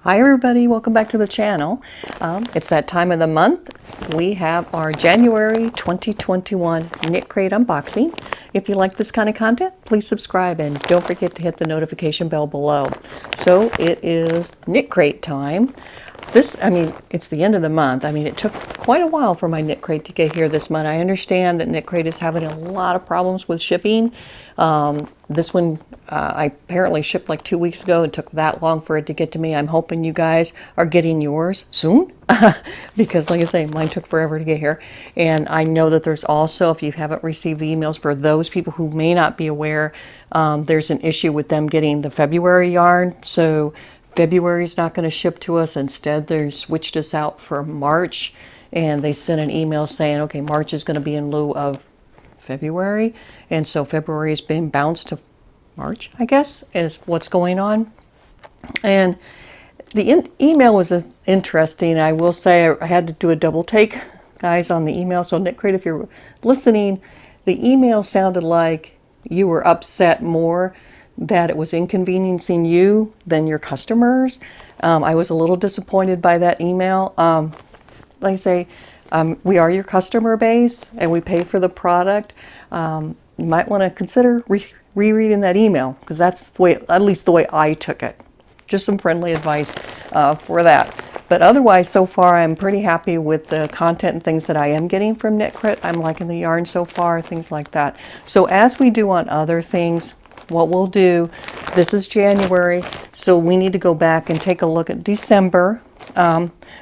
Hi everybody, welcome back to the channel. It's that time of the month. We have our January 2021 Knitcrate unboxing. If you like this kind of content, please subscribe and don't forget to hit the notification bell below. So it is Knitcrate time. It's the end of the month. It took quite a while for my Knitcrate to get here this month. I understand that Knitcrate is having a lot of problems with shipping. This one I apparently shipped like 2 weeks ago. It took that long for it to get to me. I'm hoping you guys are getting yours soon because like I say, mine took forever to get here. And I know that there's also, if you haven't received the emails, for those people who may not be aware, there's an issue with them getting the February yarn. So February is not going to ship to us. Instead, they switched us out for March, and they sent an email saying, okay, March is going to be in lieu of February. And so February has been bounced to March, I guess, is what's going on. And the email was interesting. I will say I had to do a double take, guys, on the email. So Knitcrate, if you're listening, the email sounded like you were upset more that it was inconveniencing you than your customers. I was a little disappointed by that email. Like I say, we are your customer base and we pay for the product. You might want to consider rereading that email, because that's the way, at least the way I took it. Just some friendly advice for that. But otherwise, so far, I'm pretty happy with the content and things that I am getting from Knitcrate. I'm liking the yarn so far, things like that. So as we do on other things, what we'll do, this is January, so we need to go back and take a look at December.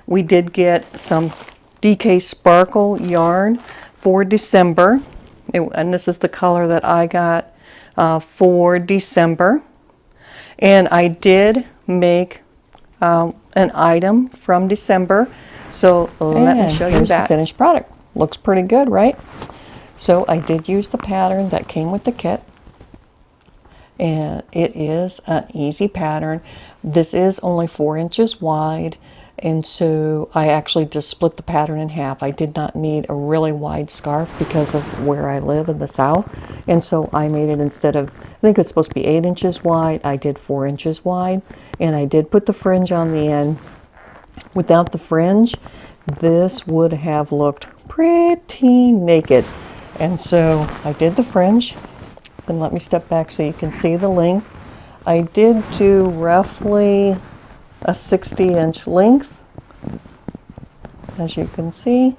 We did get some DK Sparkle yarn for December, and this is the color that I got for December. And I did make an item from December, so let me show you that. The finished product. Looks pretty good, right? So I did use the pattern that came with the kit, and it is an easy pattern. This is only 4 inches wide, and so I actually just split the pattern in half. I did not need a really wide scarf because of where I live in the south, and so I made it, instead of, I think it's supposed to be 8 inches wide, I did 4 inches wide, and I did put the fringe on the end. Without the fringe, this would have looked pretty naked, and so I did the fringe. And let me step back so you can see the length. I did do roughly a 60-inch length, as you can see,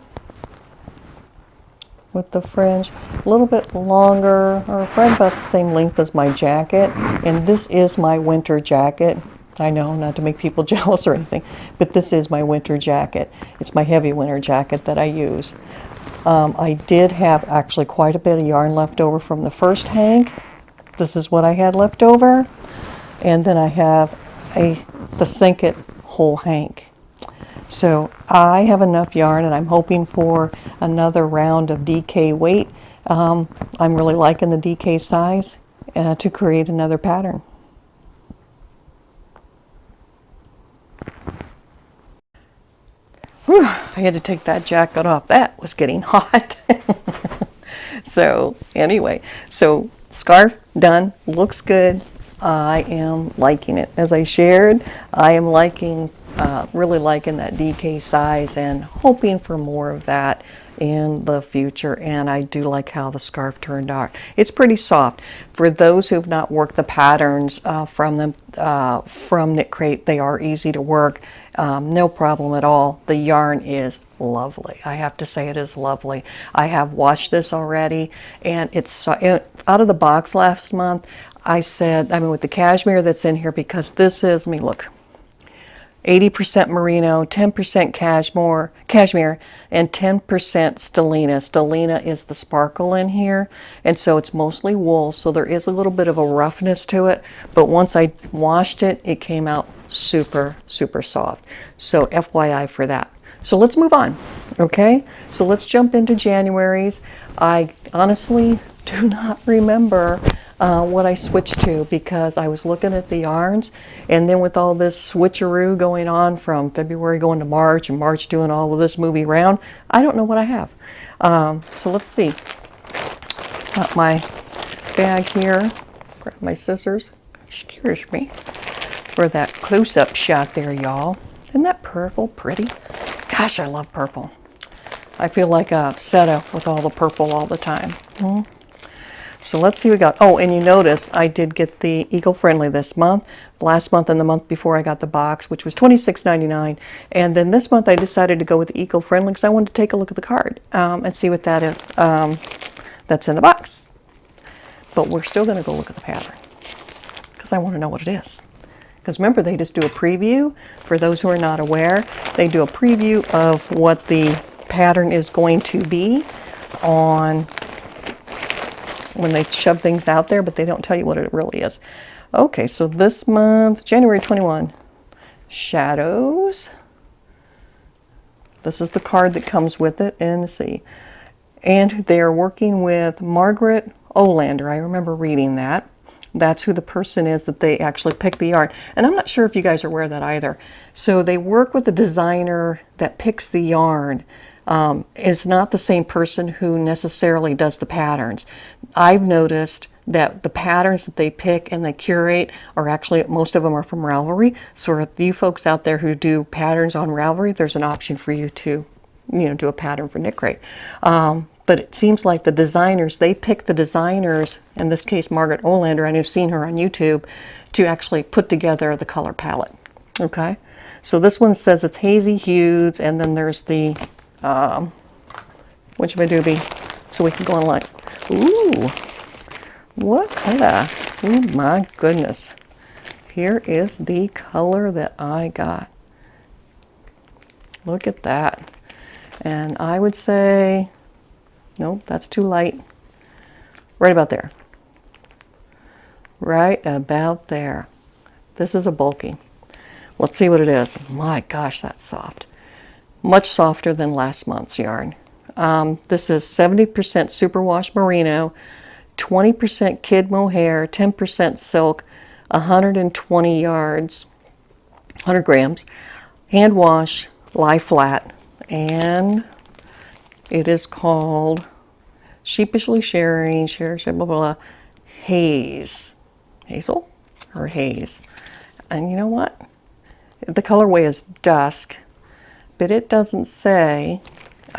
with the fringe. A little bit longer, or right about the same length as my jacket. And this is my winter jacket. I know, not to make people jealous or anything, but this is my winter jacket. It's my heavy winter jacket that I use. I did have actually quite a bit of yarn left over from the first hank. This is what I had left over. And then I have the Sink It whole hank. So I have enough yarn, and I'm hoping for another round of DK weight. I'm really liking the DK size to create another pattern. Whew, I had to take that jacket off. That was getting hot. So anyway, so scarf done, looks good. I am liking it. As I shared, I am liking, really liking that DK size and hoping for more of that in the future. And I do like how the scarf turned out. It's pretty soft. For those who have not worked the patterns from Knitcrate, they are easy to work. No problem at all. The yarn is lovely. I have to say, it is lovely. I have washed this already, and it's out of the box last month. I said, with the cashmere that's in here, because this is, let me look, 80% merino, 10% cashmere, and 10% stellina. Stellina is the sparkle in here, and so it's mostly wool, so there is a little bit of a roughness to it, but once I washed it, it came out super, super soft. So FYI for that. So let's move on, okay? So let's jump into January's. I honestly do not remember what I switched to, because I was looking at the yarns, and then with all this switcheroo going on from February going to March, and March doing all of this movie round, I don't know what I have. So let's see. Got my bag here. Grab my scissors. Excuse me. for that close-up shot there, y'all. Isn't that purple pretty? Gosh, I love purple. I feel like a Seta with all the purple all the time. So let's see what we got. Oh, and you notice I did get the eco-friendly this month. Last month and the month before I got the box, which was $26.99. And then this month I decided to go with the eco-friendly because I wanted to take a look at the card and see what that is that's in the box. But we're still going to go look at the pattern because I want to know what it is. Because remember, they just do a preview. For those who are not aware, they do a preview of what the pattern is going to be on when they shove things out there, but they don't tell you what it really is. Okay, so this month, January 21, Shadows. This is the card that comes with it, and let's see. And they're working with Margaret Olander. I remember reading that. That's who the person is that they actually pick the yarn. And I'm not sure if you guys are aware of that either. So they work with the designer that picks the yarn. Is not the same person who necessarily does the patterns. I've noticed that the patterns that they pick and they curate are actually, most of them are from Ravelry. So if you folks out there who do patterns on Ravelry, there's an option for you to, do a pattern for Knitcrate. But it seems like the designers, they pick the designers, in this case Margaret Olander, and I've seen her on YouTube, to actually put together the color palette. Okay, so this one says it's hazy hues, and then there's the which of a doobie, so we can go on like, ooh, what color? Oh my goodness. Here is the color that I got. Look at that. And I would say, nope, that's too light. Right about there. Right about there. This is a bulky. Let's see what it is. My gosh, that's soft. Much softer than last month's yarn. This is 70% superwash merino, 20% kid mohair, 10% silk, 120 yards, 100 grams, hand wash, lie flat, and it is called Sheepishly Sharing, share, blah, blah, blah, Haze. Hazel or Haze. And you know what? The colorway is Dusk, but it doesn't say,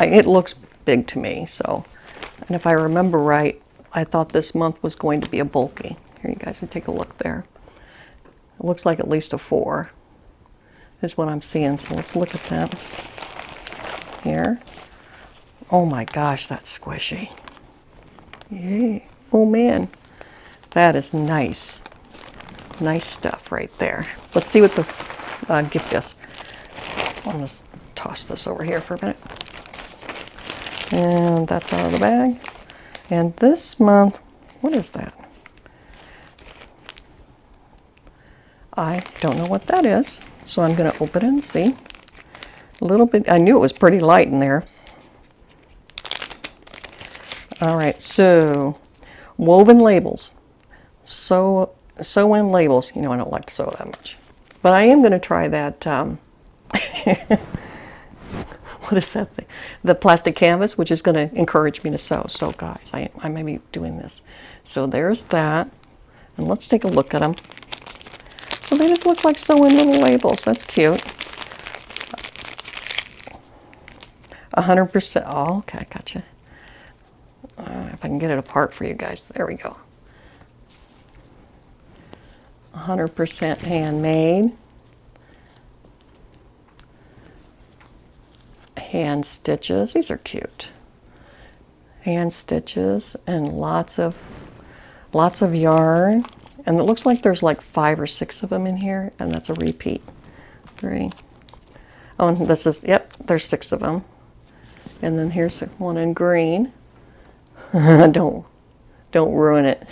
it looks big to me, so, and if I remember right, I thought this month was going to be a bulky. Here, you guys can take a look there. It looks like at least a 4 is what I'm seeing, so let's look at that here. Oh my gosh, that's squishy. Yay. Oh man, that is nice. Nice stuff right there. Let's see what the gift is. I'm going to toss this over here for a minute. And that's out of the bag. And this month, what is that? I don't know what that is, so I'm going to open it and see. A little bit, I knew it was pretty light in there. All right, so woven labels. Sew in labels. You know, I don't like to sew that much. But I am going to try that, what is that thing? The plastic canvas, which is going to encourage me to sew. So guys, I may be doing this. So there's that. And let's take a look at them. So they just look like sewing little labels. That's cute. 100%. Oh, okay, gotcha. If I can get it apart for you guys. There we go. 100% handmade. Hand stitches. These are cute. Hand stitches and lots of yarn. And it looks like there's like 5 or 6 of them in here, and that's a repeat. 3. Oh, and this is, yep, there's 6 of them. And then here's one in green. Don't ruin it.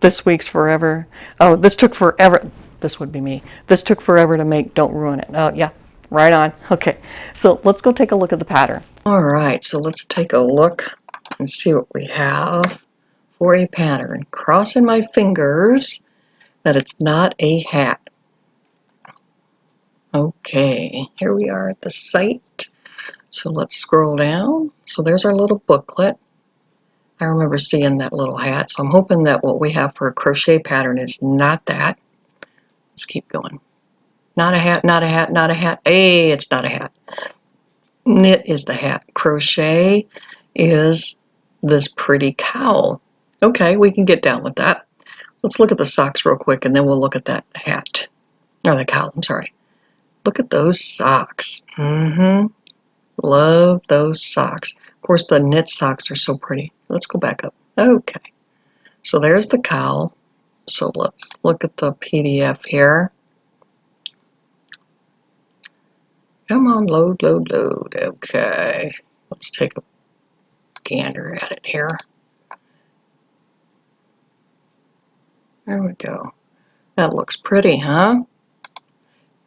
This week's forever. Oh, this took forever. This would be me. This took forever to make. Don't ruin it. Oh, yeah, right on. Okay, so let's go take a look at the pattern. All right, so let's take a look and see what we have for a pattern. Crossing my fingers that it's not a hat. Okay, here we are at the site. So let's scroll down. So there's our little booklet. I remember seeing that little hat, so I'm hoping that what we have for a crochet pattern is not that. Let's keep going. Not a hat, not a hat, not a hat. Hey, it's not a hat. Knit is the hat. Crochet is this pretty cowl. Okay, we can get down with that. Let's look at the socks real quick, and then we'll look at that hat. Or the cowl, I'm sorry. Look at those socks. Love those socks. Of course, the knit socks are so pretty. Let's go back up. Okay. So there's the cowl. So let's look at the PDF here. Come on, load, load, load. Okay. Let's take a gander at it here. There we go. That looks pretty, huh?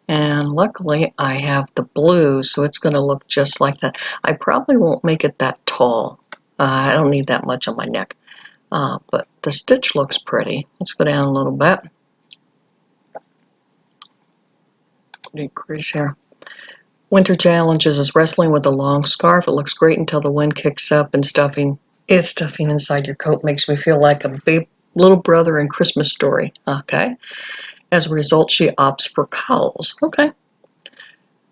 And luckily I have the blue, so it's going to look just like that. I probably won't make it that tall. I don't need that much on my neck. But the stitch looks pretty. Let's go down a little bit. Decrease here. Winter challenges is wrestling with a long scarf. It looks great until the wind kicks up and stuffing inside your coat makes me feel like a big little brother in Christmas Story. Okay. As a result, she opts for cowls. Okay.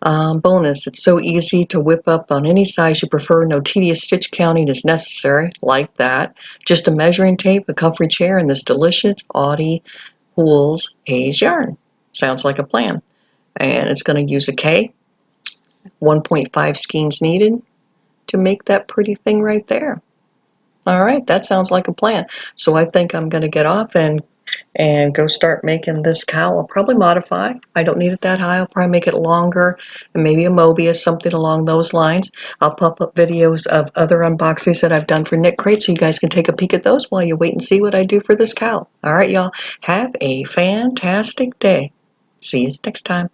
Bonus, it's so easy to whip up on any size you prefer. No tedious stitch counting is necessary. Like that. Just a measuring tape, a comfy chair, and this delicious Audie Wool's Hayes yarn. Sounds like a plan. And it's going to use a K. 1.5 skeins needed to make that pretty thing right there. All right, that sounds like a plan. So I think I'm going to get off and go start making this cowl. I'll probably modify. I don't need it that high. I'll probably make it longer and maybe a Mobius, something along those lines. I'll pop up videos of other unboxings that I've done for Knitcrate so you guys can take a peek at those while you wait and see what I do for this cowl. All right, y'all. Have a fantastic day. See you next time.